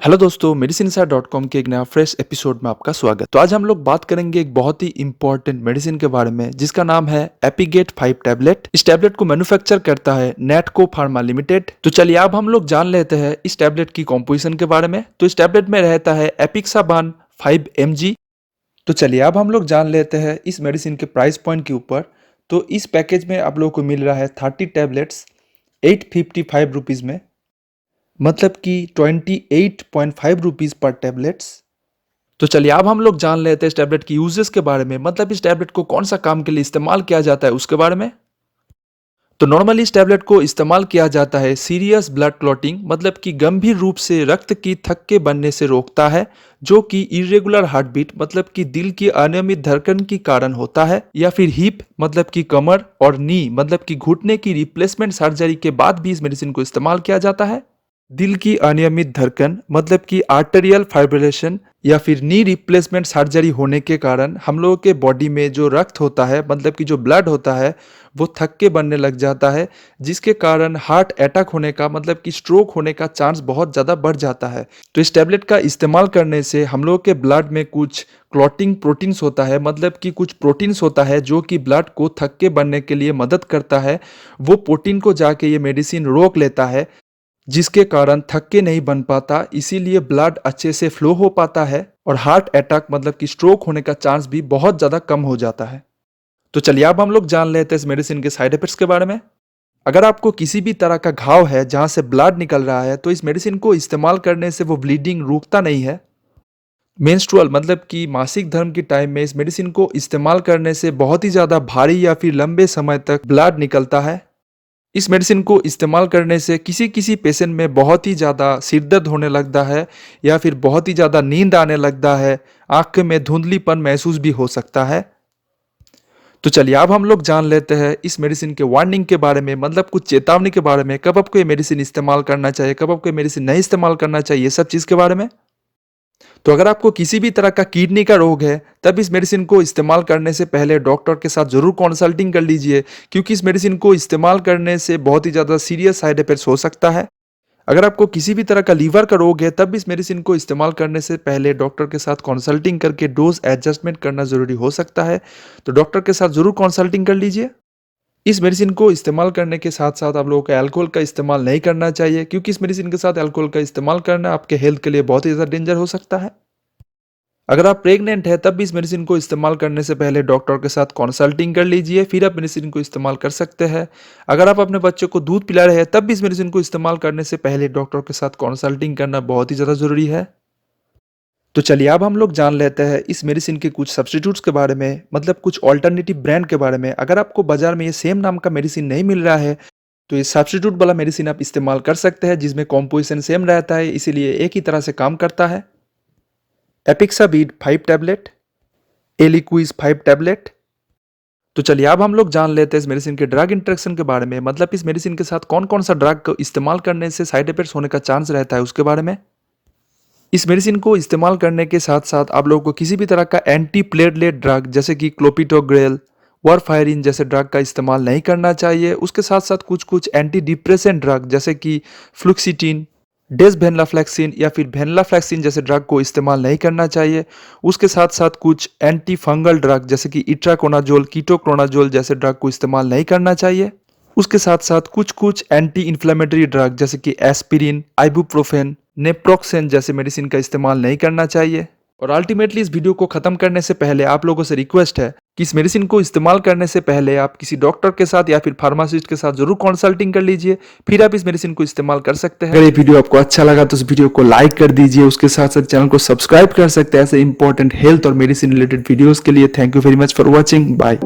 Hello दोस्तों, medicineSar.com के एक नया फ्रेश एपिसोड में आपका स्वागत। तो आज हम लोग बात करेंगे एक बहुत ही इंपॉर्टेंट मेडिसिन के बारे में जिसका नाम है एपिगेट 5 टैबलेट। इस टैबलेट को मैन्युफैक्चर करता है नेटको फार्मा लिमिटेड। तो चलिए अब हम लोग जान लेते हैं इस टैबलेट की कॉम्पोजिशन के बारे में। तो इस टैबलेट में रहता है एपिक्साबान 5 mg। तो चलिए अब हम लोग जान लेते हैं इस मेडिसिन के प्राइस पॉइंट के ऊपर। तो इस पैकेज में आप लोगों को मिल रहा है 30 टैबलेट्स 855 रुपीज़ में, मतलब कि 28.5 रुपीज़ पर टैबलेट्स। तो चलिए अब हम लोग जान लेते हैं इस टैबलेट की यूजेस के बारे में, मतलब इस टैबलेट को कौन सा काम के लिए इस्तेमाल किया जाता है उसके बारे में। तो नॉर्मली इस टैबलेट को इस्तेमाल किया जाता है सीरियस ब्लड क्लॉटिंग, मतलब कि गंभीर रूप से रक्त की थक्के बनने से रोकता है, जो कि इरेगुलर हार्ट बीट मतलब कि दिल की अनियमित धड़कन के कारण होता है, या फिर हिप मतलब कि कमर और नी मतलब कि घुटने की रिप्लेसमेंट सर्जरी के बाद भी इस मेडिसिन को इस्तेमाल किया जाता है। दिल की अनियमित धड़कन मतलब कि आर्टेरियल फाइब्रिलेशन या फिर नी रिप्लेसमेंट सर्जरी होने के कारण हम लोगों के बॉडी में जो रक्त होता है मतलब कि जो ब्लड होता है वो थक्के बनने लग जाता है, जिसके कारण हार्ट अटैक होने का मतलब कि स्ट्रोक होने का चांस बहुत ज़्यादा बढ़ जाता है। तो इस टैबलेट का इस्तेमाल करने से हम लोगों के ब्लड में कुछ क्लॉटिंग प्रोटीन्स होता है, मतलब कि कुछ प्रोटीन्स होता है जो कि ब्लड को थक्के बनने के लिए मदद करता है। वो प्रोटीन को जाके ये मेडिसिन रोक लेता है, जिसके कारण थक्के नहीं बन पाता, इसीलिए ब्लड अच्छे से फ्लो हो पाता है और हार्ट अटैक मतलब कि स्ट्रोक होने का चांस भी बहुत ज़्यादा कम हो जाता है। तो चलिए अब हम लोग जान लेते हैं इस मेडिसिन के साइड इफेक्ट्स के बारे में। अगर आपको किसी भी तरह का घाव है जहां से ब्लड निकल रहा है तो इस मेडिसिन को इस्तेमाल करने से वो ब्लीडिंग रुकता नहीं है। मेंस्ट्रुअल मतलब कि मासिक धर्म के टाइम में इस मेडिसिन को इस्तेमाल करने से बहुत ही ज़्यादा भारी या फिर लंबे समय तक ब्लड निकलता है। इस मेडिसिन को इस्तेमाल करने से किसी किसी पेशेंट में बहुत ही ज़्यादा सिर दर्द होने लगता है या फिर बहुत ही ज़्यादा नींद आने लगता है, आँख में धुंधलीपन महसूस भी हो सकता है। तो चलिए अब हम लोग जान लेते हैं इस मेडिसिन के वार्निंग के बारे में, मतलब कुछ चेतावनी के बारे में, कब आपको ये मेडिसिन इस्तेमाल करना चाहिए, कब आपको ये मेडिसिन नहीं इस्तेमाल करना चाहिए, ये सब चीज़ के बारे में। तो अगर आपको किसी भी तरह का किडनी का रोग है तब इस मेडिसिन को इस्तेमाल करने से पहले डॉक्टर के साथ जरूर कंसल्टिंग कर लीजिए, क्योंकि इस मेडिसिन को इस्तेमाल करने से बहुत ही ज़्यादा सीरियस साइड इफेक्ट्स हो सकता है। अगर आपको किसी भी तरह का लीवर का रोग है तब इस मेडिसिन को इस्तेमाल करने से पहले डॉक्टर के साथ कंसल्टिंग करके डोज एडजस्टमेंट करना जरूरी हो सकता है, तो डॉक्टर के साथ जरूर कंसल्टिंग कर लीजिए। इस मेडिसिन को इस्तेमाल करने के साथ साथ आप लोगों को अल्कोहल का इस्तेमाल नहीं करना चाहिए, क्योंकि इस मेडिसिन के साथ अल्कोहल का इस्तेमाल करना आपके हेल्थ के लिए बहुत ही ज़्यादा डेंजर हो सकता है। अगर आप प्रेग्नेंट है तब भी इस मेडिसिन को इस्तेमाल करने से पहले डॉक्टर के साथ कंसल्टिंग कर लीजिए, फिर आप मेडिसिन को इस्तेमाल कर सकते हैं। अगर आप अपने बच्चों को दूध पिला रहे हैं तब भी इस मेडिसिन को इस्तेमाल करने से पहले डॉक्टर के साथ कंसल्टिंग करना बहुत ही ज़्यादा ज़रूरी है। तो चलिए अब हम लोग जान लेते हैं इस मेडिसिन के कुछ सब्स्टिट्यूट्स के बारे में, मतलब कुछ ऑल्टरनेटिव ब्रांड के बारे में। अगर आपको बाजार में ये सेम नाम का मेडिसिन नहीं मिल रहा है तो ये सब्स्टिट्यूट वाला मेडिसिन आप इस्तेमाल कर सकते हैं, जिसमें कॉम्पोजिशन सेम रहता है, इसीलिए एक ही तरह से काम करता है। एपिक्साबीड 5 टैबलेट, एलिक्विज 5 टैबलेट। तो चलिए अब हम लोग जान लेते हैं इस मेडिसिन के ड्रग इंटरेक्शन के बारे में, मतलब इस मेडिसिन के साथ कौन कौन सा ड्रग को इस्तेमाल करने से साइड इफेक्ट्स होने का चांस रहता है उसके बारे में। इस मेडिसिन को इस्तेमाल करने के साथ साथ आप लोगों को किसी भी तरह का एंटी प्लेटलेट ड्रग जैसे कि क्लोपिटोग्रेल, वारफायरिन जैसे ड्रग का इस्तेमाल नहीं करना चाहिए। उसके साथ साथ कुछ कुछ एंटी डिप्रेसेंट ड्रग जैसे कि फ्लुक्सिटिन, डेसवेनलाफ्लेक्सिन या फिर वेनलाफ्लेक्सिन जैसे ड्रग को इस्तेमाल नहीं करना चाहिए। उसके साथ साथ कुछ एंटी फंगल ड्रग जैसे कि इट्राकोनाजोल, कीटोक्रोनाजोल जैसे ड्रग को इस्तेमाल नहीं करना चाहिए। उसके साथ साथ कुछ कुछ एंटी इन्फ्लेमेटरी ड्रग जैसे कि एस्पिरिन, आइबुप्रोफेन, नेप्रोक्सेन जैसे मेडिसिन का इस्तेमाल नहीं करना चाहिए। और अल्टीमेटली इस वीडियो को खत्म करने से पहले आप लोगों से रिक्वेस्ट है कि इस मेडिसिन को इस्तेमाल करने से पहले आप किसी डॉक्टर के साथ या फिर फार्मासिस्ट के साथ जरूर कंसल्टिंग कर लीजिए, फिर आप इस मेडिसिन को इस्तेमाल कर सकते हैं। अगर ये वीडियो आपको अच्छा लगा तो इस वीडियो को लाइक कर दीजिए, उसके साथ साथ चैनल को सब्सक्राइब कर सकते हैं ऐसे इंपॉर्टेंट हेल्थ और मेडिसिन रिलेटेड वीडियोस के लिए। Thank you very much for watching, bye.